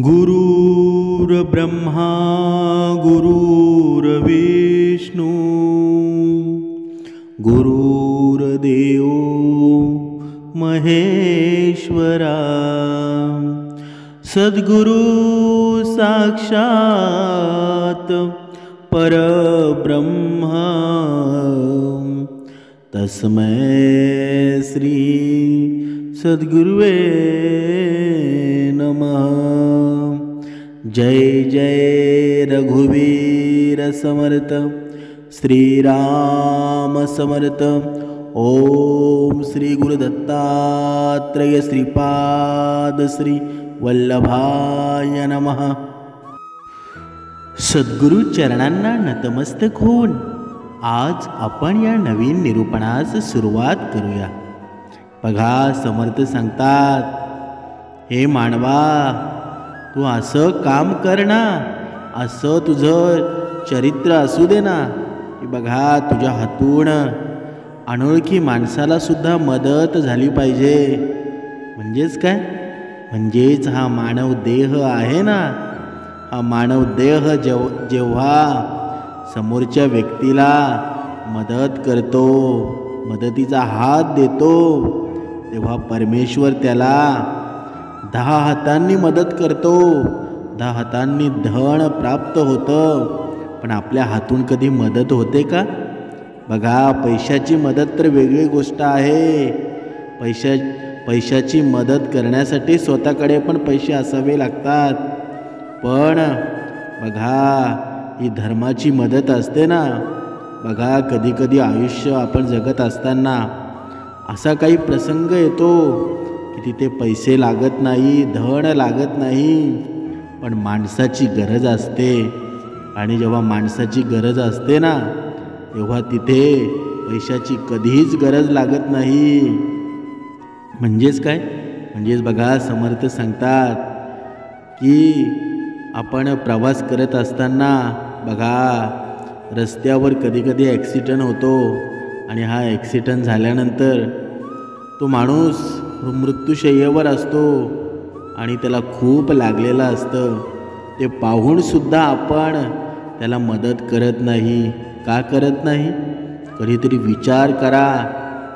गुरुर्ब्रह्मा गुरुर्विष्णू गुरुर्देव महेश्वरा सद्गुरु साक्षात परब्रह्म तस्मै श्री सद्गुरुवे नमः। जय जय रघुवीर समर्थ श्रीराम समर्थ। ओम श्री गुरुदत्तात्रेय श्रीपाद श्री वल्लभाय नमः। सद्गुरु चरणांना नतमस्तक होऊन आज आपण या नवीन निरूपणास सुरुवात करूया। बघा, समर्थ सांगतात, हे मानवा, तू असं काम कर ना, असं तुझं चरित्र असू दे ना की बघा तुझ्या हातून अनोळखी माणसाला सुद्धा मदत झाली पाहिजे। म्हणजेच काय? म्हणजेच हा मानव देह आहे ना, हा मानव देह जेव्हा समोरच्या व्यक्तीला मदत करतो, मदतीचा हात देतो, तेव्हा परमेश्वर त्याला 10 हातांनी मदत करतो, 10 हातांनी धन प्राप्त होतं। पण आपल्या हातून कधी मदत होते का? बघा, पैशाची मदत तर वेगळी गोष्ट आहे। पैशाची मदत करण्यासाठी स्वतःकडे पण पैसे असावे लागतात। पण बघा, ही धर्माची मदत असते ना। बघा, कधी कधी आयुष्य आपण जगत असताना असा काही प्रसंग येतो की तिथे पैसे लागत नाही, धन लागत नाही, पण माणसाची गरज असते। आणि जेव्हा माणसाची गरज असते ना, तेव्हा तिथे पैशाची कधीच गरज लागत नाही। म्हणजेच काय? म्हणजेच बघा, समर्थ सांगतात की आपण प्रवास करत असताना बघा रस्त्यावर कधी कधी ॲक्सिडेंट होतो आणि हा ॲक्सिडेंट झाल्यानंतर तो माणूस मृत्यूशय्येवर असतो आणि त्याला खूप लागलेलं असतं। ते पाहूनसुद्धा आपण त्याला मदत करत नाही। का करत नाही? कधीतरी विचार करा।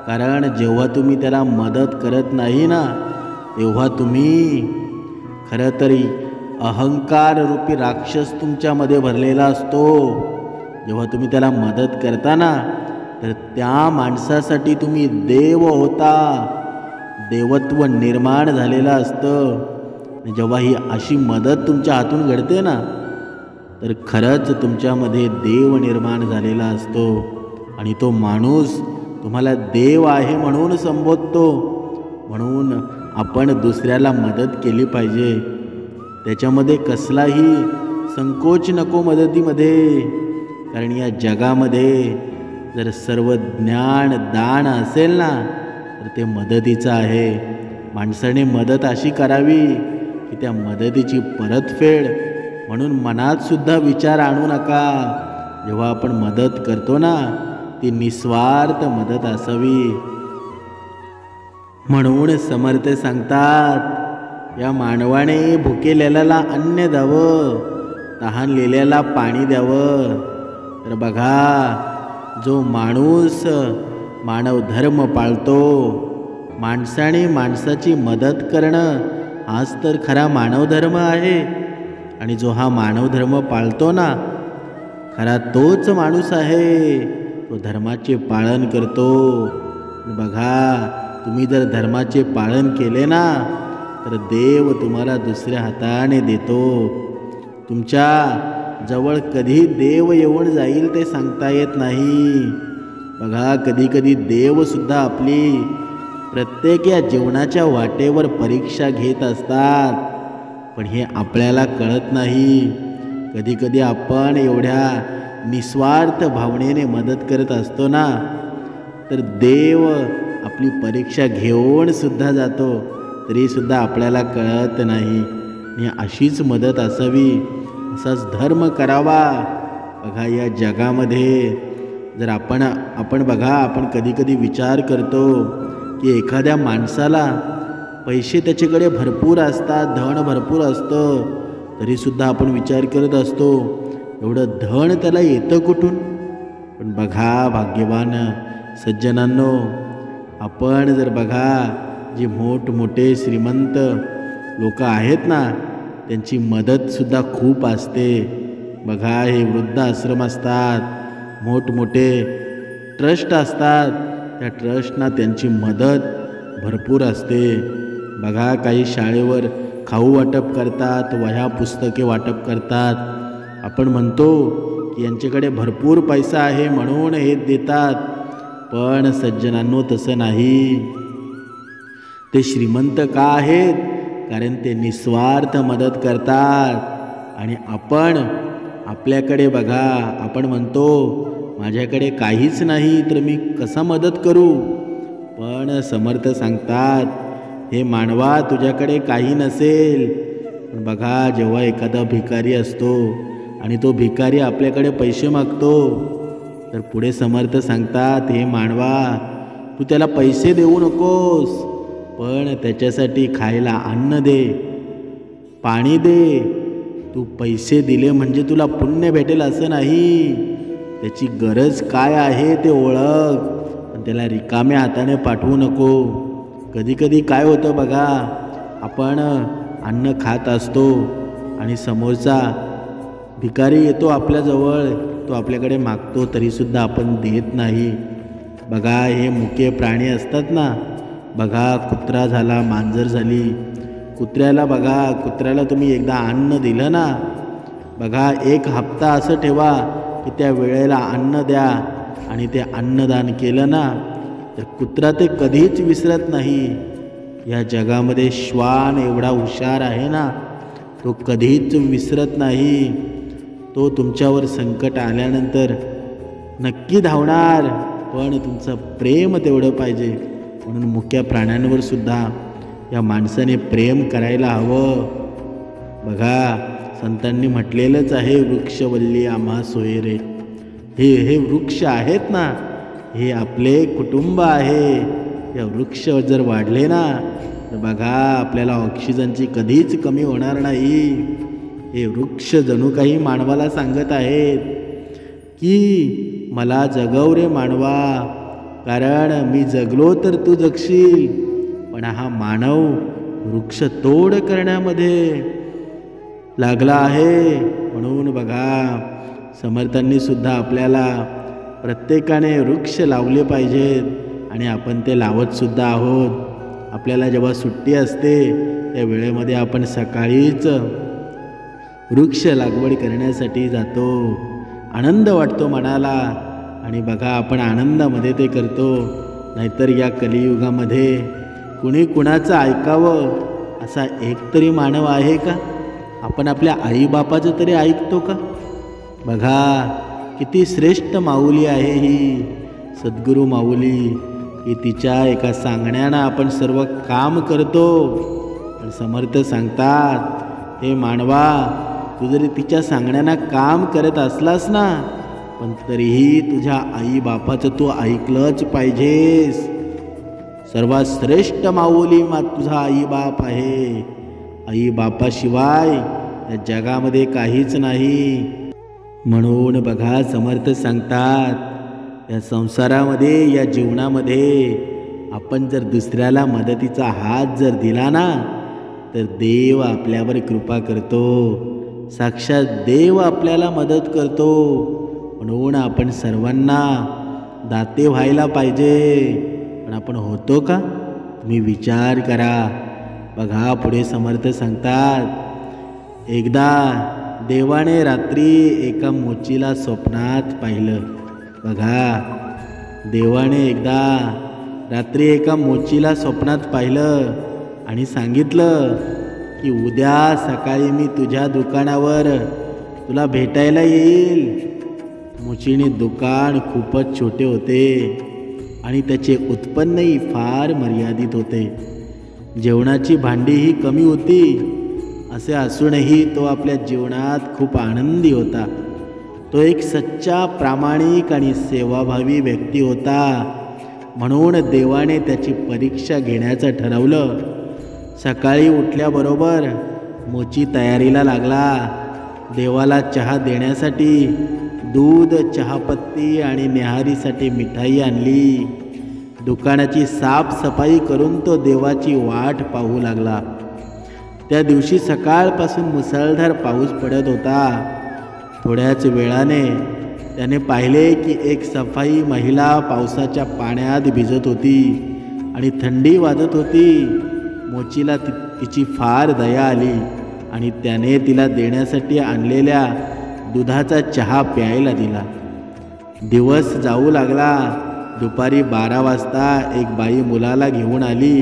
कारण जेव्हा तुम्ही त्याला मदत करत नाही ना, तेव्हा तुम्ही खरं तरी अहंकार रूपी राक्षस तुमच्यामध्ये भरलेला असतो। जेव्हा तुम्ही त्याला मदत करता ना, तर त्या माणसासाठी तुम्ही देव होता, देवत्व निर्माण झालेलं असतं। जेव्हा ही अशी मदत तुमच्या हातून घडते ना, तर खरंच तुमच्यामध्ये देव निर्माण झालेला असतो आणि तो माणूस तुम्हाला देव आहे म्हणून संबोधतो। म्हणून आपण दुसऱ्याला मदत केली पाहिजे, त्याच्यामध्ये कसलाही संकोच नको मदतीमध्ये। कारण या जगामध्ये जर सर्व ज्ञान दान असेल ना, तर ते मदतीचं आहे। माणसाने मदत अशी करावी की त्या मदतीची परतफेड म्हणून मनात सुद्धा विचार आणू नका। जेव्हा आपण मदत करतो ना, ती निस्वार्थ मदत असावी। म्हणून समर्थ सांगतात, या मानवाने भुकेलेल्याला अन्न द्यावं, तहानलेल्याला पाणी द्यावं। तर बघा, जो माणूस मानव धर्म पाळतो, माणसाने माणसाची मदत करणं, हाच तर खरा मानव धर्म आहे। आणि जो हा मानव धर्म पाळतो ना, खरा तोच माणूस आहे, तो धर्माचे पालन करतो। बघा, तुम्ही जर धर्माचे पालन केले ना, तर देव तुम्हाला दुसऱ्या हाताने देतो। तुमच्या जवळ कधी देव येऊन जाईल ते सांगता येत नाही। बघा, कधी कधी देवसुद्धा आपली प्रत्येक या जीवनाच्या वाटेवर परीक्षा घेत असतात, पण हे आपल्याला कळत नाही। कधी कधी आपण एवढ्या निस्वार्थ भावनेने मदत करत असतो ना, तर देव आपली परीक्षा घेऊन सुद्धा जातो, तरीसुद्धा आपल्याला कळत नाही। आणि अशीच मदत असावी, असाच धर्म करावा। बघा, या जगामध्ये जर आपण बघा, आपण कधी कधी विचार करतो की एखाद्या माणसाला पैसे त्याच्याकडे भरपूर असतात, धन भरपूर असतं, तरीसुद्धा आपण विचार करत असतो एवढं धन त्याला येतं कुठून. पण बघा भाग्यवान सज्जनांनो, आपण जर बघा जे मोठमोठे श्रीमंत लोक आहेत ना, त्यांची मदतसुद्धा खूप असते. बघा हे वृद्ध आश्रम असतात, मोठमोठे ट्रस्ट असतात, त्या ट्रस्टना त्यांची मदत भरपूर असते. बघा काही शाळेवर खाऊ वाटप करतात, वह्या पुस्तके वाटप करतात. आपण म्हणतो की यांच्याकडे भरपूर पैसा आहे म्हणून हे देतात, पण सज्जनांनो तसं नाही. ते श्रीमंत का आहेत? कारण ते निस्वार्थ मदत करतात. आणि आपण आपल्याकडे बघा, आपण म्हणतो माझ्याकडे काहीच नाही तर मी कसा मदत करू. पण समर्थ सांगतात हे मानवा तुझ्याकडे काही नसेल, पण बघा जेव्हा एखादा भिकारी असतो आणि तो भिकारी आपल्याकडे पैसे मागतो, तर पुढे समर्थ सांगतात हे मानवा तू त्याला पैसे देऊ नकोस, पण त्याच्यासाठी खायला अन्न दे, पाणी दे. तू पैसे दिले म्हणजे तुला पुण्य भेटेल असं नाही. त्याची गरज काय आहे ते ओळख, पण त्याला रिकाम्या हाताने पाठवू नको. कधीकधी काय होतं बघा, आपण अन्न खात असतो आणि समोरचा भिकारी येतो आपल्याजवळ, तो आपल्याकडे मागतो तरीसुद्धा आपण देत नाही. बघा हे मुके प्राणी असतात ना, बघा कुत्रा झाला, मांजर झाली, कुत्र्याला बघा, कुत्र्याला तुम्ही एकदा अन्न दिलं ना, बघा 1 हप्ता असं ठेवा की त्या वेळेला अन्न द्या, आणि ते अन्नदान केलं ना तर कुत्रा ते कधीच विसरत नाही. या जगामध्ये श्वान एवढा हुशार आहे ना, तो कधीच विसरत नाही. तो तुमच्यावर संकट आल्यानंतर नक्की धावणार, पण तुमचं प्रेम तेवढं पाहिजे. म्हणून मुक्या प्राण्यांवर सुद्धा या माणसाने प्रेम करायला हवं. बघा संतांनी म्हटलेलंच आहे, वृक्षवल्ली आम्हा सोयरे. हे वृक्ष आहेत ना, हे आपले कुटुंब आहे. या वृक्ष जर वाढले ना तर बघा आपल्याला ऑक्सिजनची कधीच कमी होणार नाही. हे वृक्ष जणू काही मानवाला सांगत आहेत की मला जगव रे मानवा, कारण मी जगलो तर तू जगशील. पण हा मानव वृक्ष तोड करण्यामध्ये लागला आहे. म्हणून बघा समर्थांनी सुद्धा आपल्याला प्रत्येकाने वृक्ष लावले पाहिजेत, आणि आपण ते लावतसुद्धा आहोत. आपल्याला जेव्हा सुट्टी असते त्या वेळेमध्ये आपण सकाळीच वृक्ष लागवड करण्यासाठी जातो. आनंद वाटतो मनाला, आणि बघा आपण आनंदामध्ये ते करतो. नाहीतर या कलियुगामध्ये कुणी कुणाचं ऐकावं असा एक तरी मानव आहे का? आपण आपल्या आईबापाचं तरी ऐकतो का? बघा किती श्रेष्ठ माऊली आहे ही सद्गुरू माऊली, की तिच्या एका सांगण्यानं आपण सर्व काम करतो. पण समर्थ सांगतात हे मानवा तू जरी तिच्या सांगण्यानं काम करत असलास ना, पण तरीही तुझ्या आईबापाचं तू ऐकलंच पाहिजेस. सर्वात श्रेष्ठ माऊली तुझा आईबाप आहे. आईबापाशिवाय या जगामध्ये काहीच नाही. म्हणून बघा समर्थ सांगतात या संसारामध्ये, या जीवनामध्ये आपण जर दुसऱ्याला मदतीचा हात जर दिला ना तर देव आपल्यावर कृपा करतो. साक्षात देव आपल्याला मदत करतो. म्हणून आपण सर्वांना दाते व्हायला पाहिजे. पण आपण होतो का? तुम्ही विचार करा. बघा पुढे समर्थ सांगतात एकदा देवाने रात्री एका मोचीला स्वप्नात पाहिलं. बघा देवाने एकदा रात्री एका मोचीला स्वप्नात पाहिलं आणि सांगितलं की उद्या सकाळी मी तुझ्या दुकानावर तुला भेटायला येईल. मोचीने दुकान खूपच छोटे होते आणि त्याचे उत्पन्नही फार मर्यादित होते. जेवणाची भांडीही कमी होती. असे असूनही तो आपल्या जीवनात खूप आनंदी होता. तो एक सच्चा, प्रामाणिक आणि सेवाभावी व्यक्ती होता. म्हणून देवाने त्याची परीक्षा घेण्याचं ठरवलं. सकाळी उठल्याबरोबर मोची तयारीला लागला. देवाला चहा देण्यासाठी दूध, चहापत्ती आणि न्याहारीसाठी मिठाई आणली. दुकानाची साफसफाई करून तो देवाची वाट पाहू लागला. त्या दिवशी सकाळपासून मुसळधार पाऊस पडत होता. थोड्याच वेळाने त्याने पाहिले की एक सफाई महिला पावसाच्या पाण्यात भिजत होती आणि थंडी वाजत होती. मोचीला तिची फार दया आली आणि त्याने तिला देण्यासाठी आणलेल्या दुधाचा चहा प्यायला दिला. दिवस जाऊ लागला. दुपारी 12 वाजता एक बाई मुलाला घेऊन आली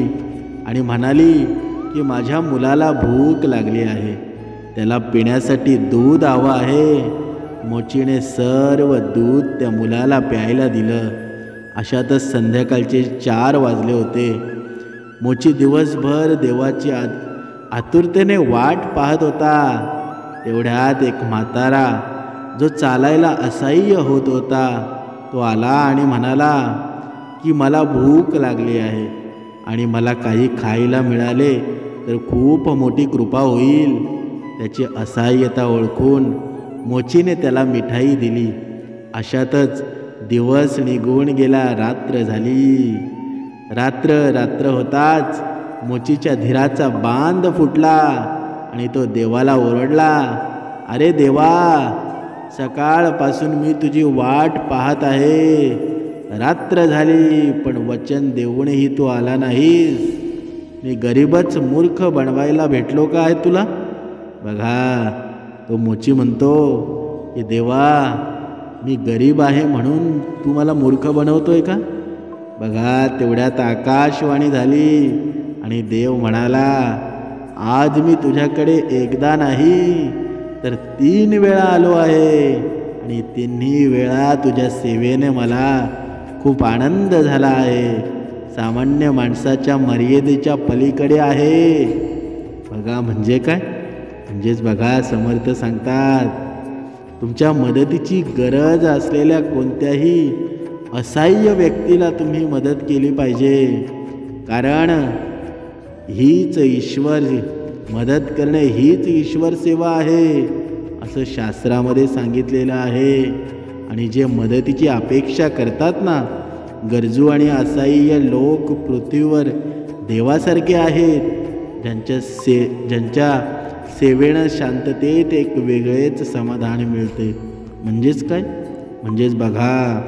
आणि म्हणाली की माझ्या मुलाला भूक लागली आहे, त्याला पिण्यासाठी दूध हवं आहे. मोचीने सर्व दूध त्या मुलाला प्यायला दिलं. अशातच संध्याकाळचे 4 वाजले होते. मोची दिवसभर देवाची आतुरतेने वाट पाहत होता. तेवढ्यात एक म्हातारा जो चालायला असह्य होत होता तो आला आणि म्हणाला की मला भूक लागली आहे आणि मला काही खायला मिळाले तर खूप मोठी कृपा होईल. त्याची असहाय्यता ओळखून मोचीने त्याला मिठाई दिली. अशातच दिवस निघून गेला. रात्र झाली. रात्र होताच मोचीच्या धीराचा बांध फुटला आणि तो देवाला ओरडला, अरे देवा, सकाळपासून मी तुझी वाट पाहत आहे. रात्र झाली पण वचन देऊनही तू आला नाहीस. मी गरीबच मूर्ख बनवायला भेटलो का आहे तुला? बघा, तो मोची म्हणतो की देवा, मी गरीब आहे म्हणून तू मला मूर्ख बनवतोय का? बघा, तेवढ्यात आकाशवाणी झाली आणि देव म्हणाला, आज मी तुझ्याकडे एकदा नाही तर 3 वेळा आलो आहे आणि 3ही वेळा तुझ्या सेवेने मला खूप आनंद झाला आहे. सामान्य माणसाच्या मर्यादेच्या पलीकडे आहे. बघा, म्हणजे काय? म्हणजेच बघा, समर्थ सांगतात, तुमच्या मदतीची गरज असलेल्या कोणत्याही असहाय्य व्यक्तीला तुम्ही मदत केली पाहिजे. कारण हीच ईश्वर मदत करणे हीच ईश्वर सेवा आहे असं शास्त्रामध्ये सांगितलेलं आहे. आणि जे मदतीची अपेक्षा करतात ना, गरजू आणि असहाय्य लोक पृथ्वीवर देवासारखे आहेत. ज्यांच्या सेवेनं शांततेत एक वेगळेच समाधान मिळते. म्हणजेच काय? म्हणजेच बघा,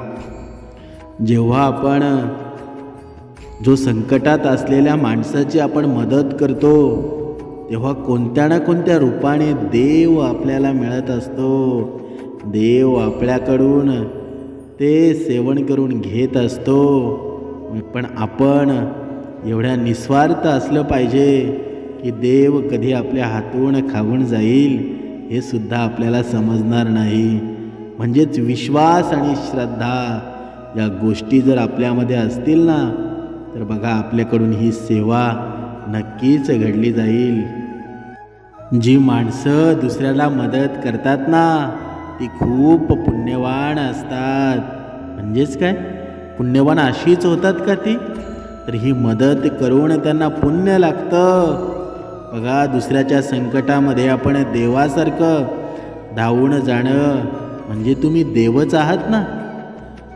जेव्हा आपण जो संकटात असलेल्या माणसाची आपण मदत करतो तेव्हा कोणत्या ना कोणत्या रूपाने देव आपल्याला मिळत असतो. देव आपल्याकडून ते सेवन करून घेत असतो. पण आपण एवढ्या निस्वार्थ असलं पाहिजे की देव कधी आपल्या हातून खाऊन जाईल हे सुद्धा आपल्याला समजणार नाही. म्हणजेच विश्वास आणि श्रद्धा या गोष्टी जर आपल्यामध्ये असतील ना, तर बघा, आपल्याकडून ही सेवा नक्कीच घडली जाईल. जी माणसं दुसऱ्याला मदत करतात ना, ती खूप पुण्यवान असतात. म्हणजेच काय? पुण्यवान अशीच होतात का ती? तर ही मदत करून त्यांना पुण्य लागतं. बघा, दुसऱ्याच्या संकटामध्ये आपण देवासारखं धावून जाणं म्हणजे तुम्ही देवच आहात ना.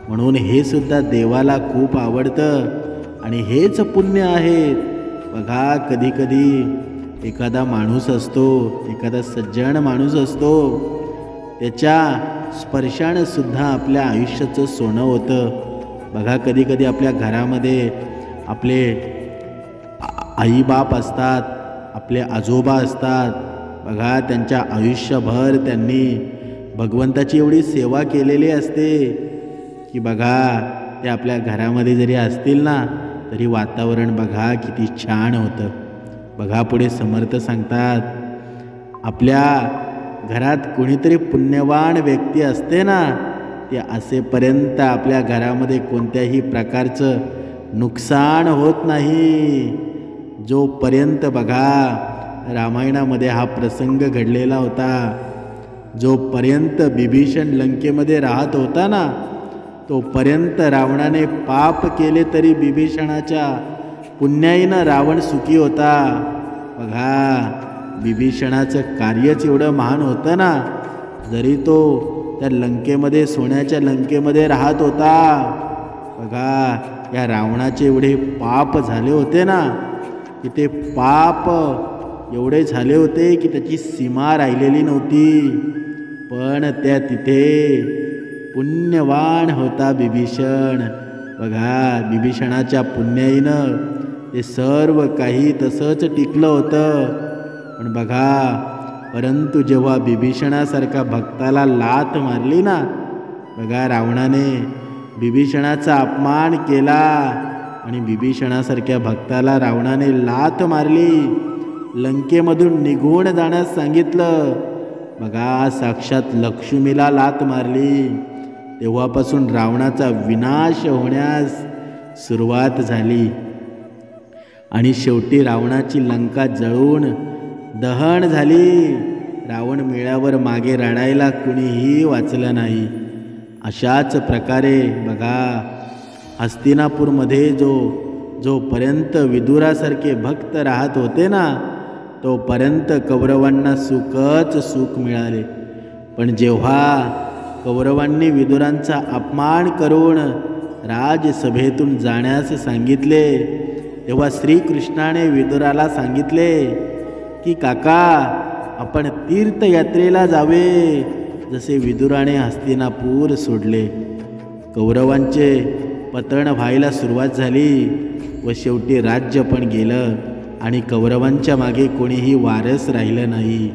म्हणून हे सुद्धा देवाला खूप आवडतं आणि हेच पुण्य आहे. बघा, कधी कधी एखादा माणूस असतो, एखादा सज्जन माणूस असतो, त्याच्या स्पर्शानं सुद्धा आपल्या आयुष्याचं सोनं होतं. बघा, कधी कधी आपल्या घरामध्ये आपले आईबाप असतात, आपले आजोबा असतात. बघा, त्यांच्या आयुष्यभर त्यांनी भगवंताची एवढी सेवा केलेली असते की बघा, ते आपल्या घरामध्ये जरी असतील ना तरी वातावरण बघा किती छान होतं. बघा, पुढे समर्थ सांगतात, आपल्या घरात कोणीतरी पुण्यवान व्यक्ती असते ना, ते असेपर्यंत आपल्या घरामध्ये कोणत्याही प्रकारचं नुकसान होत नाही. जोपर्यंत बघा, रामायणामध्ये हा प्रसंग घडलेला होता, जोपर्यंत बिभीषण लंकेमध्ये राहत होता ना, तोपर्यंत रावणाने पाप केले तरी बिभीषणाच्या पुण्याईनं रावण सुखी होता. बघा बिभीषणाचं कार्यच एवढं महान होतं ना, जरी तो त्या लंकेमध्ये सोन्याच्या लंकेमध्ये राहत होता, बघा या रावणाचे एवढे पाप झाले होते ना, की ते पाप एवढे झाले होते की त्याची सीमा राहिलेली नव्हती. पण त्या तिथे पुण्यवान होता बिभीषण. बघा बिभीषणाच्या पुण्याईनं ते सर्व काही तसंच टिकलं होतं. पण बघा परंतु जेव्हा बिभीषणासारखा भक्ताला लाथ मारली ना, बघा रावणाने बिभीषणाचा अपमान केला आणि बिभीषणासारख्या भक्ताला रावणाने लाथ मारली, लंकेमधून निघून जाण्यास सांगितलं. बघा साक्षात लक्ष्मीला लाथ मारली. तेव्हापासून रावणाचा विनाश होण्यास सुरुवात झाली आणि शेवटी रावणाची लंका जळून दहन झाली. रावण मेळ्यावर मागे रडायला कुणीही वाचलं नाही. अशाच प्रकारे बघा हस्तिनापूरमध्ये जोपर्यंत विदुरासारखे भक्त राहत होते ना, तोपर्यंत कौरवांना सुखच सुख मिळाले. पण जेव्हा कौरवांनी विदुरांचा अपमान करून राजसभेतून जाण्यास सांगितले, तेव्हा श्रीकृष्णाने विदुराला सांगितले की काका आपण तीर्थयात्रेला जावे. जसे विदुराने हस्तिनापूर सोडले, कौरवांचे पतन व्हायला सुरुवात झाली व शेवटी राज्य पण गेलं आणि कौरवांच्या मागे कोणीही वारस राहिलं नाही.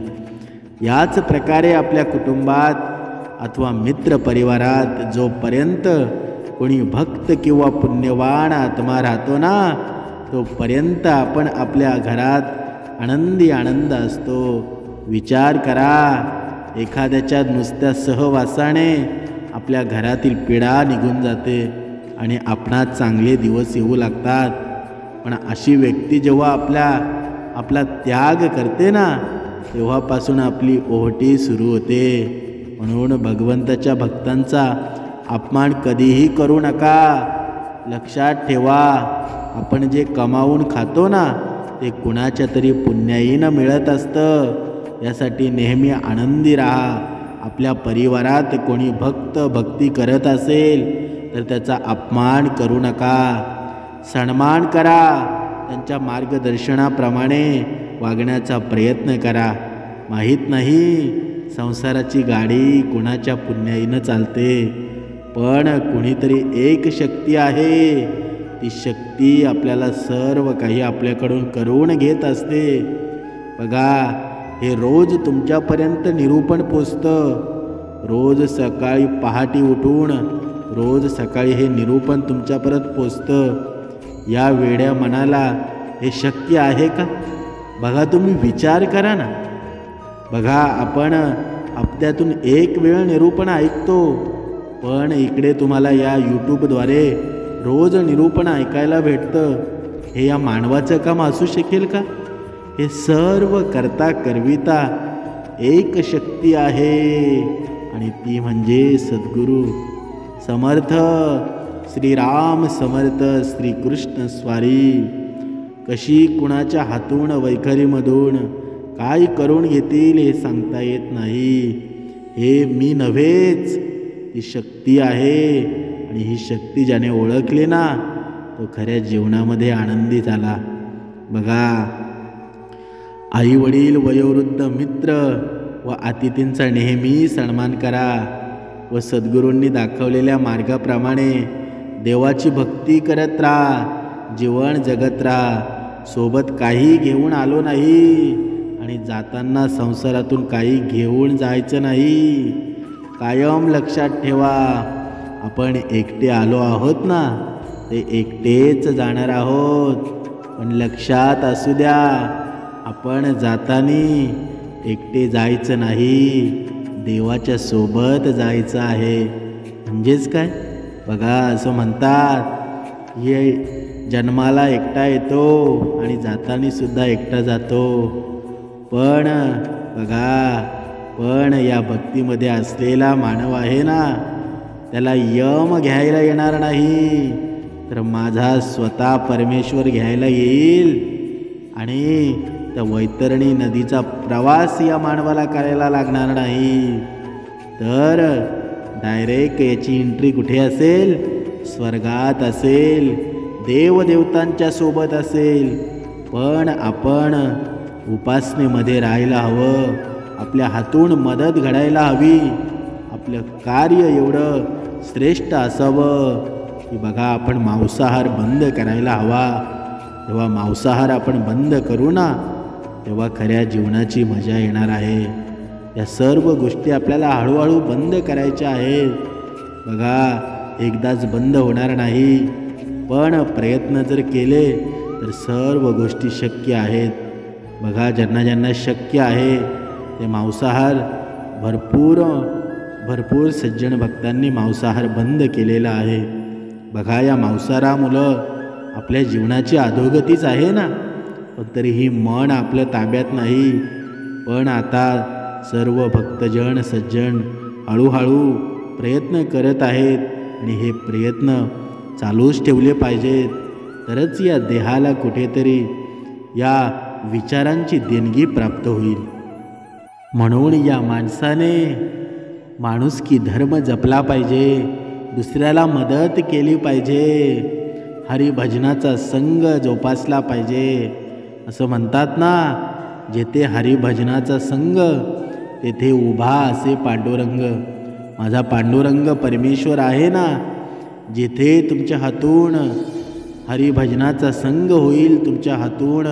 याच प्रकारे आपल्या कुटुंबात अथवा मित्र परिवारात जोपर्यंत कोणी भक्त किंवा पुण्यवान आत्मा राहतो ना, तोपर्यंत आपण आपल्या घरात आनंदी आनंद असतो. विचार करा, एखाद्याच्या नुसत्या सहवासाने आपल्या घरातील पीडा निघून जाते आणि आपणात चांगले दिवस येऊ लागतात. पण अशी व्यक्ती जेव्हा आपला त्याग करते ना, तेव्हापासून आपली ओहोटी सुरू होते. म्हणून भगवंताच्या भक्तांचा अपमान कधीही करू नका. लक्षात ठेवा, आपण जे कमावून खातो ना, ते कुणाच्या तरी पुण्याईनं मिळत असतं. यासाठी नेहमी आनंदी राहा. आपल्या परिवारात कोणी भक्ती करत असेल तर त्याचा अपमान करू नका, सन्मान करा. त्यांच्या मार्गदर्शनाप्रमाणे वागण्याचा प्रयत्न करा. माहीत नाही संसाराची गाडी कुणाच्या पुण्याईनं चालते, पण कुणीतरी एक शक्ती आहे. ती शक्ती आपल्याला सर्व काही आपल्याकडून करून घेत असते. बघा हे रोज तुमच्यापर्यंत निरूपण पोचतं. रोज सकाळी पहाटे उठून रोज सकाळी हे निरूपण तुमच्यापर्यंत पोचतं. या वेड्या मनाला हे शक्य आहे का? बघा तुम्ही विचार करा ना. बघा आपण हप्त्यातून एक वेळ निरूपण ऐकतो, पण इकडे तुम्हाला या यूट्यूबद्वारे रोज निरूपण ऐकायला भेटतं. हे या मानवाचं काम असू शकेल का? हे सर्व करता करविता एक शक्ती आहे आणि ती म्हणजे सद्गुरू समर्थ श्रीराम समर्थ श्रीकृष्ण स्वारी. कशी कुणाच्या हातून वैखरीमधून काय करून घेतील हे सांगता येत नाही. हे मी नव्हेच, ती शक्ती आहे आणि ही शक्ती ज्याने ओळखली ना, तो खऱ्या जीवनामध्ये आनंदी झाला. बघा आई वडील वयोवृद्ध मित्र व अतिथींचा नेहमी सन्मान करा व सद्गुरूंनी दाखवलेल्या मार्गाप्रमाणे देवाची भक्ती करत राहा. जीवन जगत राहा. सोबत काही घेऊन आलो नाही आणि जाताना संसारातून काही घेऊन जायचं नाही. कायम लक्षात ठेवा, आपण एकटे आलो आहोत ना, ते एकटेच जाणार आहोत. पण लक्षात असू द्या, आपण जातानी एकटे जायचं नाही, देवाच्या सोबत जायचं आहे. म्हणजेच काय? बघा असं म्हणतात, ये जन्माला एकटा येतो आणि जातानी सुद्धा एकटा जातो. पण बघा या भक्तीमध्ये असलेला मानव आहे ना, त्याला यम घ्यायला येणार नाही, तर माझा स्वतः परमेश्वर घ्यायला येईल आणि तर वैतरणी नदीचा प्रवास या मानवाला करायला लागणार नाही, तर डायरेक्ट याची एंट्री कुठे असेल? स्वर्गात असेल, देवदेवतांच्या सोबत असेल. पण आपण उपासनेमध्ये राहायला हवं, आपल्या हातून मदत घडायला हवी, आपलं कार्य एवढं श्रेष्ठ असावं की बघा आपण मांसाहार बंद करायला हवा. जेव्हा मांसाहार आपण बंद करू ना, तेव्हा खऱ्या जीवनाची मजा येणार आहे. या सर्व गोष्टी आपल्याला हळूहळू बंद करायच्या आहेत. बघा एकदाच बंद होणार नाही, पण प्रयत्न जर केले तर सर्व गोष्टी शक्य आहेत. बघा ज्यांना ज्यांना शक्य आहे ते मांसाहार भरपूर सज्जन भक्तांनी मांसाहार बंद केलेला आहे. बघा या मांसाहारामुळं आपल्या जीवनाची अधोगतीच आहे ना, पण तरीही मन आपल्या ताब्यात नाही. पण आता सर्व भक्तजन सज्जन हळूहळू प्रयत्न करत आहेत आणि हे प्रयत्न चालूच ठेवले पाहिजेत, तरच या देहाला कुठेतरी या विचारांची देणगी प्राप्त होईल. म्हणून या माणसाने माणुसकी धर्म जपला पाहिजे, दुसऱ्याला मदत केली पाहिजे, हरिभजनाचा संग जोपासला पाहिजे. असं म्हणतात ना, जेथे हरिभजनाचा संग तेथे उभा असे पांडुरंग. माझा पांडुरंग परमेश्वर आहे ना, जिथे तुमच्या हातून हरिभजनाचा संग होईल, तुमच्या हातून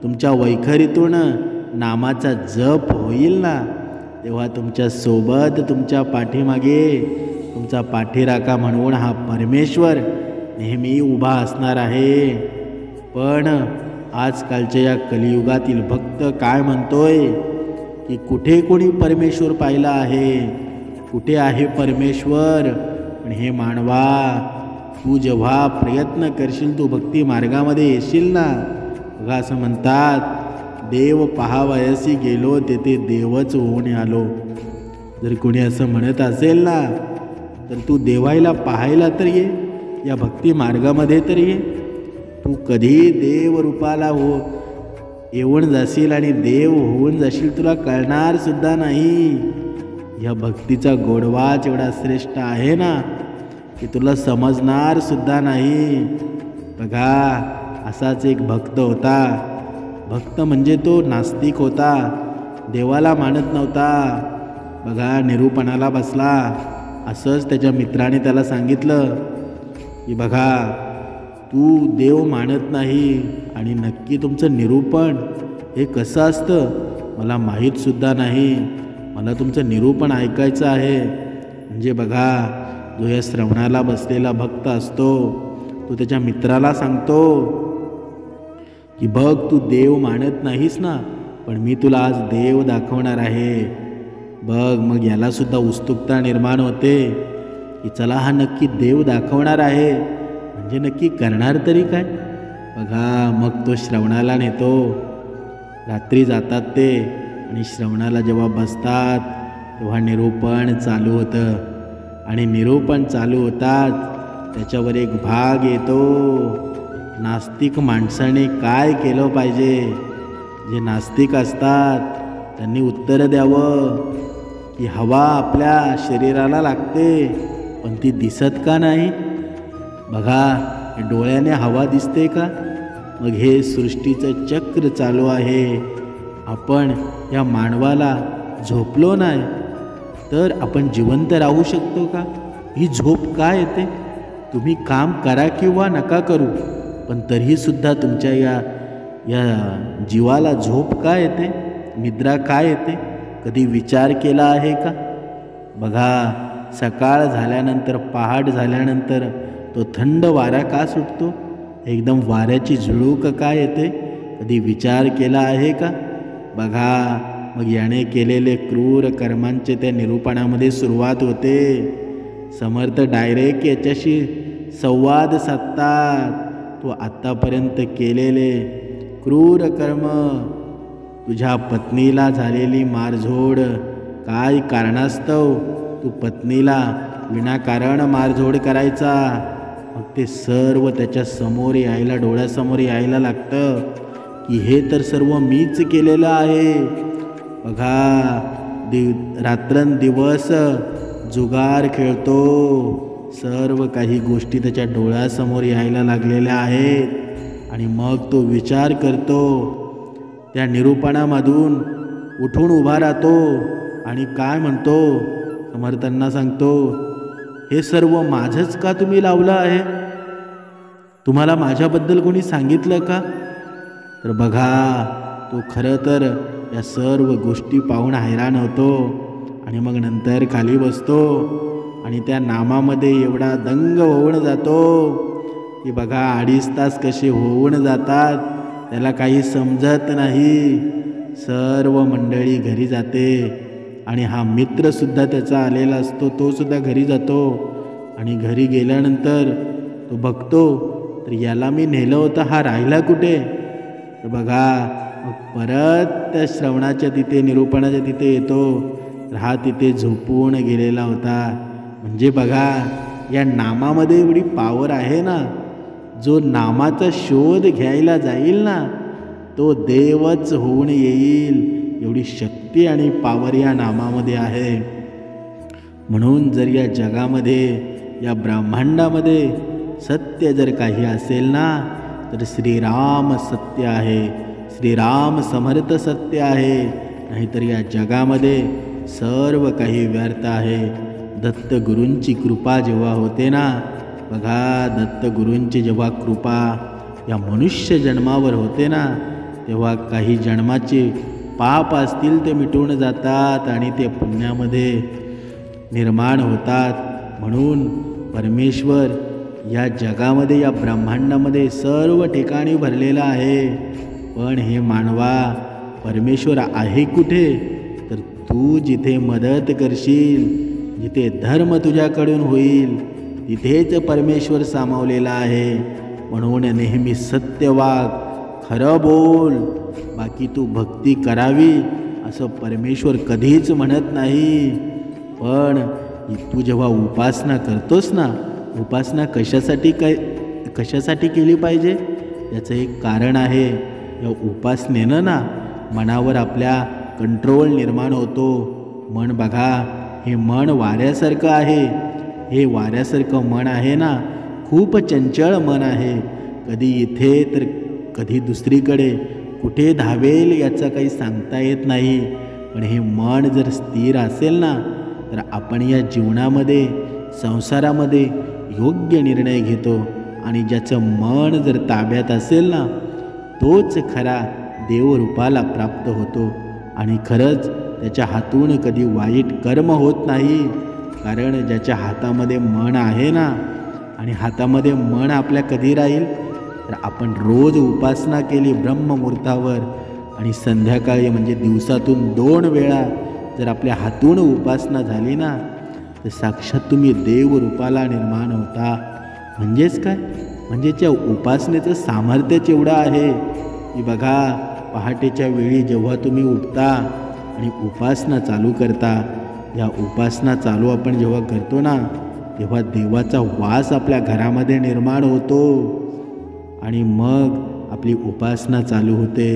तुमच्या वैखरीतून नामाचा जप होईल ना, तेव्हा तुमच्या सोबत तुमच्या पाठीमागे तुमचा पाठीराखा म्हणून हा परमेश्वर नेहमी उभा असणार आहे. पण आजकालच्या या कलियुगातील भक्त काय म्हणतोय की कुठे कोणी परमेश्वर पाहिला आहे, कुठे आहे परमेश्वर? पण हे मानवा, तू जेव्हा प्रयत्न करशील, तू भक्ती मार्गामध्ये येशील ना, बघा असं म्हणतात, देव पहावयासी गेलो तेथे देवच होऊन आलो. जर कोणी असं म्हणत असेल ना, तर तू देवायला पाहायला तर ये, या भक्ती मार्गामध्ये तर ये. तू कधी देव रूपाला येऊन जाशील आणि देव होऊन जाशील तुला कळणार सुद्धा नाही. या भक्तीचा गोडवाच एवढा श्रेष्ठ आहे ना की तुला समजणार सुद्धा नाही. बघा असाच एक भक्त होता. भक्त म्हणजे तो नास्तिक होता, देवाला मानत नव्हता. बघा निरूपणाला बसला. असंच त्याच्या मित्राने त्याला सांगितलं की बघा तू देव मानत नाही आणि नक्की तुमचं निरूपण हे कसं असतं मला माहीतसुद्धा नाही, मला तुमचं निरूपण ऐकायचं आहे. म्हणजे बघा जो या श्रवणाला बसलेला भक्त असतो तो त्याच्या मित्राला सांगतो की बघ तू देव मानत नाहीस ना, पण मी तुला आज देव दाखवणार आहे. बघ मग यालासुद्धा उत्सुकता निर्माण होते की चला हा नक्की देव दाखवणार आहे, म्हणजे नक्की करणार तरी काय. बघा मग तो श्रवणाला नेतो. रात्री जातात ते आणि श्रवणाला जेव्हा बसतात तेव्हा निरूपण चालू होतं. आणि निरूपण चालू होतात त्याच्यावर एक भाग येतो, नास्तिक माणसाने काय केलं पाहिजे. जे नास्तिक असतात त्यांनी उत्तर द्यावं की हवा आपल्या शरीराला लागते पण ती दिसत का नाही. बघा डोळ्याने हवा दिसते का? मग हे सृष्टीचं चक्र चालू आहे. आपण या मानवाला झोपलो नाही तर आपण जिवंत राहू शकतो का? ही झोप का येते? तुम्ही काम करा किंवा नका करू, पण तरीहीसुद्धा तुमच्या या जीवाला झोप का येते, निद्रा का येते? कधी विचार केला आहे का? बघा सकाळ झाल्यानंतर पहाट झाल्यानंतर तो थंड वारा का सुटतो, एकदम वाऱ्याची झुळूक का येते, कधी विचार केला आहे का? बघा मग याने केलेले क्रूर कर्मांचे त्या निरूपणामध्ये सुरुवात होते. समर्थ डायरेक्ट याच्याशी संवाद साधतात. तू आत्तापर्यंत केलेले क्रूर कर्म, तुझ्या पत्नीला झालेली मारझोड, काय कारणास्तव तू पत्नीला विनाकारण मारझोड करायचा, मग ते सर्व त्याच्या समोर यायला, डोळ्यासमोर यायला लागतं. की हे तर सर्व मीच केलेलं आहे. बघा रात्रंदिवस जुगार खेळतो. सर्व काही गोष्टी त्याच्या डोळ्यासमोर यायला लागलेल्या आहेत आणि मग तो विचार करतो. त्या निरूपणामधून उठून उभा राहतो आणि काय म्हणतो, समर्थांना सांगतो, हे सर्व माझंच का तुम्ही लावलं आहे? तुम्हाला माझ्याबद्दल कोणी सांगितलं का? तर बघा तो खरं तर या सर्व गोष्टी पाहून हैराण होतो आणि मग नंतर खाली बसतो आणि त्या नामामध्ये एवढा दंग होऊन जातो की बघा 2.5 तास कसे होऊन जातात त्याला काही समजत नाही. सर्व मंडळी घरी जाते आणि हा मित्रसुद्धा त्याचा आलेला असतो, तो सुद्धा घरी जातो आणि घरी गेल्यानंतर तो बघतो तर याला मी नेलं होतं, हा राहिला कुठे? तर बघा मग परत त्या श्रवणाच्या तिथे निरूपणाच्या तिथे येतो तर हा तिथे झोपून गेलेला होता. म्हणजे बघा या नामामध्ये एवढी पावर आहे ना, जो नामाचा शोध घ्यायला जाईल ना तो देवच होऊन येईल, एवढी शक्ती आणि पावर या नामामध्ये आहे. म्हणून जर या जगामध्ये या ब्रह्मांडामध्ये सत्य जर काही असेल ना तर श्रीराम सत्य आहे, श्रीराम समर्थ सत्य आहे. नाहीतर या जगामध्ये सर्व काही व्यर्थ आहे. दत्तगुरूंची कृपा जेव्हा होते ना, बघा दत्तगुरूंची जेव्हा कृपा या मनुष्य जन्मावर होते ना तेव्हा काही जन्माचे पाप असतील ते मिटून जातात आणि ते पुण्यामध्ये निर्माण होतात. म्हणून परमेश्वर या जगामध्ये या ब्रह्मांडामध्ये सर्व ठिकाणी भरलेला आहे. पण हे मानवा परमेश्वर आहे कुठे? तर तू जिथे मदत करशील, जिथे धर्म तुझ्याकडून होईल तिथेच परमेश्वर सामावलेला आहे. म्हणून नेहमी सत्य वाग, खरं बोल. बाकी तू भक्ती करावी असं परमेश्वर कधीच म्हणत नाही. पण तू जेव्हा उपासना करतोस ना, उपासना कशासाठी केली पाहिजे याचं एक कारण आहे. या उपासनेनं ना मनावर आपल्या कंट्रोल निर्माण होतो. मन बघा हे मन वाऱ्यासारखं आहे. हे वाऱ्यासारखं मन आहे ना, खूप चंचल मन आहे. कधी इथे तर कधी दुसरीकडे कुठे धावेल याचं काही सांगता येत नाही. पण हे मन जर स्थिर असेल ना तर आपण या जीवनामध्ये संसारामध्ये योग्य निर्णय घेतो. आणि ज्याचं मन जर ताब्यात असेल ना तोच खरा देवरूपाला प्राप्त होतो. आणि खरंच त्याच्या हातून कधी वाईट कर्म होत नाही. कारण ज्याच्या हातामध्ये मन आहे ना, आणि हातामध्ये मन आपल्या कधी राहील तर आपण रोज उपासना केली ब्रह्ममुहूर्तावर आणि संध्याकाळी म्हणजे दिवसातून 2 वेळा जर आपल्या हातून उपासना झाली ना तर साक्षात तुम्ही देवरूपाला निर्माण होता. म्हणजेच काय, म्हणजे त्या उपासनेचं सामर्थ्यच एवढं आहे की बघा पहाटेच्या वेळी जेव्हा तुम्ही उठता आणि उपासना चालू करता, या उपासना चालू आपण जेव्हा करतो ना तेव्हा देवाचा वास आपल्या घरामध्ये निर्माण होतो आणि मग आपली उपासना चालू होते.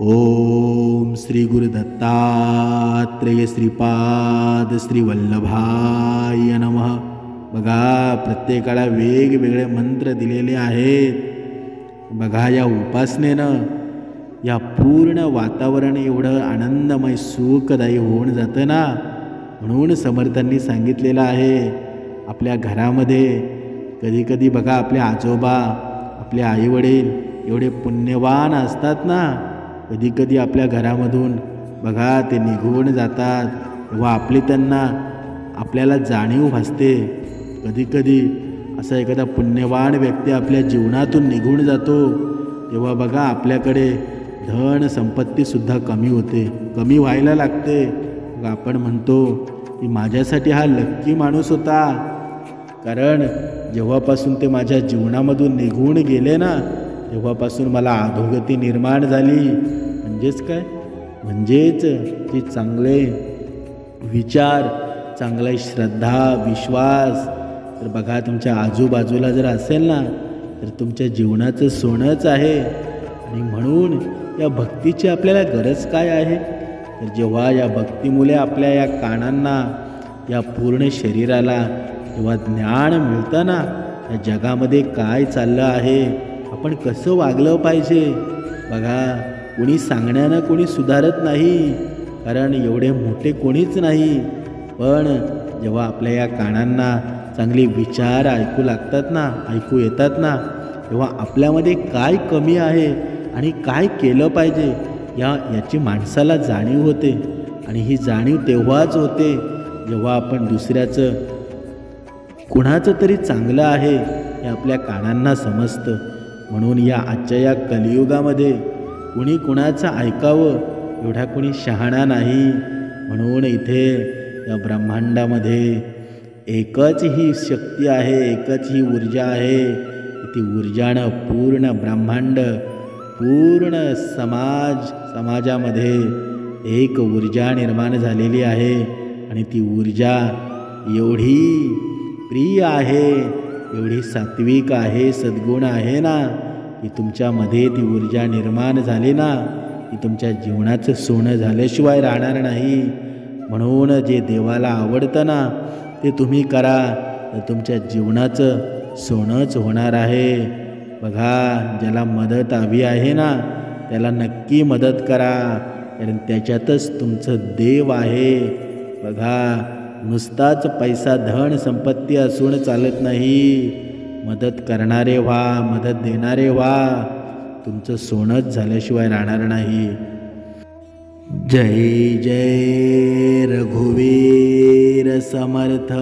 ओम श्री गुरु दत्तात्रेय श्रीपाद श्री वल्लभाय नमः. बघा प्रत्येकाला वेगवेगळे मंत्र दिलेले आहेत. बघा या उपासनेनं या पूर्ण वातावरण एवढं आनंदमय सुखदायी होऊन जातं ना. म्हणून समर्थांनी सांगितलेलं आहे आपल्या घरामध्ये कधीकधी बघा आपले आजोबा आपले आईवडील एवढे पुण्यवान असतात ना, कधीकधी आपल्या घरामधून बघा ते निघून जातात तेव्हा आपल्याला जाणीव भासते. कधीकधी असा एखादा पुण्यवान व्यक्ती आपल्या जीवनातून निघून जातो तेव्हा बघा आपल्याकडे धन संपत्तीसुद्धा कमी होते, कमी व्हायला लागते. मग आपण म्हणतो की माझ्यासाठी हा लक्की माणूस होता, कारण जेव्हापासून ते माझ्या जीवनामधून निघून गेले ना तेव्हापासून मला अधोगती निर्माण झाली. म्हणजेच काय, म्हणजेच जे चांगले विचार, चांगला श्रद्धा, विश्वास तर बघा तुमच्या आजूबाजूला जर असेल ना तर तुमच्या जीवनाचं सोनंच आहे. आणि म्हणून या भक्तीची आपल्याला गरज काय आहे? तर जेव्हा या भक्तीमुळे आपल्या या कानांना, या पूर्ण शरीराला जेव्हा ज्ञान मिळतं ना, या जगामध्ये काय चाललं आहे, आपण कसं वागलं पाहिजे. बघा, कोणी सांगण्यानं कोणी सुधारत नाही, कारण एवढे मोठे कोणीच नाही. पण जेव्हा आपल्या या कानांना चांगले विचार ऐकू लागतात ना, ऐकू येतात ना, तेव्हा आपल्यामध्ये काय कमी आहे आणि काय केलं पाहिजे याची माणसाला जाणीव होते. आणि ही जाणीव तेव्हाच होते जेव्हा आपण दुसऱ्याचं, कुणाचं तरी चांगलं आहे हे आपल्या कानांना समजतं. म्हणून या आजच्या या कलियुगामध्ये कुणी कुणाचं ऐकावं एवढा कुणी शहाणा नाही. म्हणून इथे या ब्रह्मांडामध्ये एकच ही शक्ती आहे, एकच ही ऊर्जा आहे. ती ऊर्जानं पूर्ण ब्रह्मांड, पूर्ण समाजामध्ये एक ऊर्जा निर्माण झालेली आहे. आणि ती ऊर्जा एवढी प्रिय आहे, एवढी सात्विक आहे, सद्गुण आहे ना, की तुमच्यामध्ये ती ऊर्जा निर्माण झाली ना, ती तुमच्या जीवनाचं सोनं झाल्याशिवाय राहणार नाही. म्हणून जे देवाला आवडतं ना ते तुम्ही करा, तर तुमच्या जीवनाचं सोनंच होणार आहे. बघा, ज्याला मदत हवी आहे ना त्याला नक्की मदत करा, कारण त्याच्यातच तुमचं देव आहे. बघा, नुसताच पैसा, धन, संपत्ती असून चालत नाही. मदत करणारे व्हा, मदत देणारे व्हा, तुमचं सोनंच झाल्याशिवाय राहणार नाही. जय जय रघुवीर समर्थ.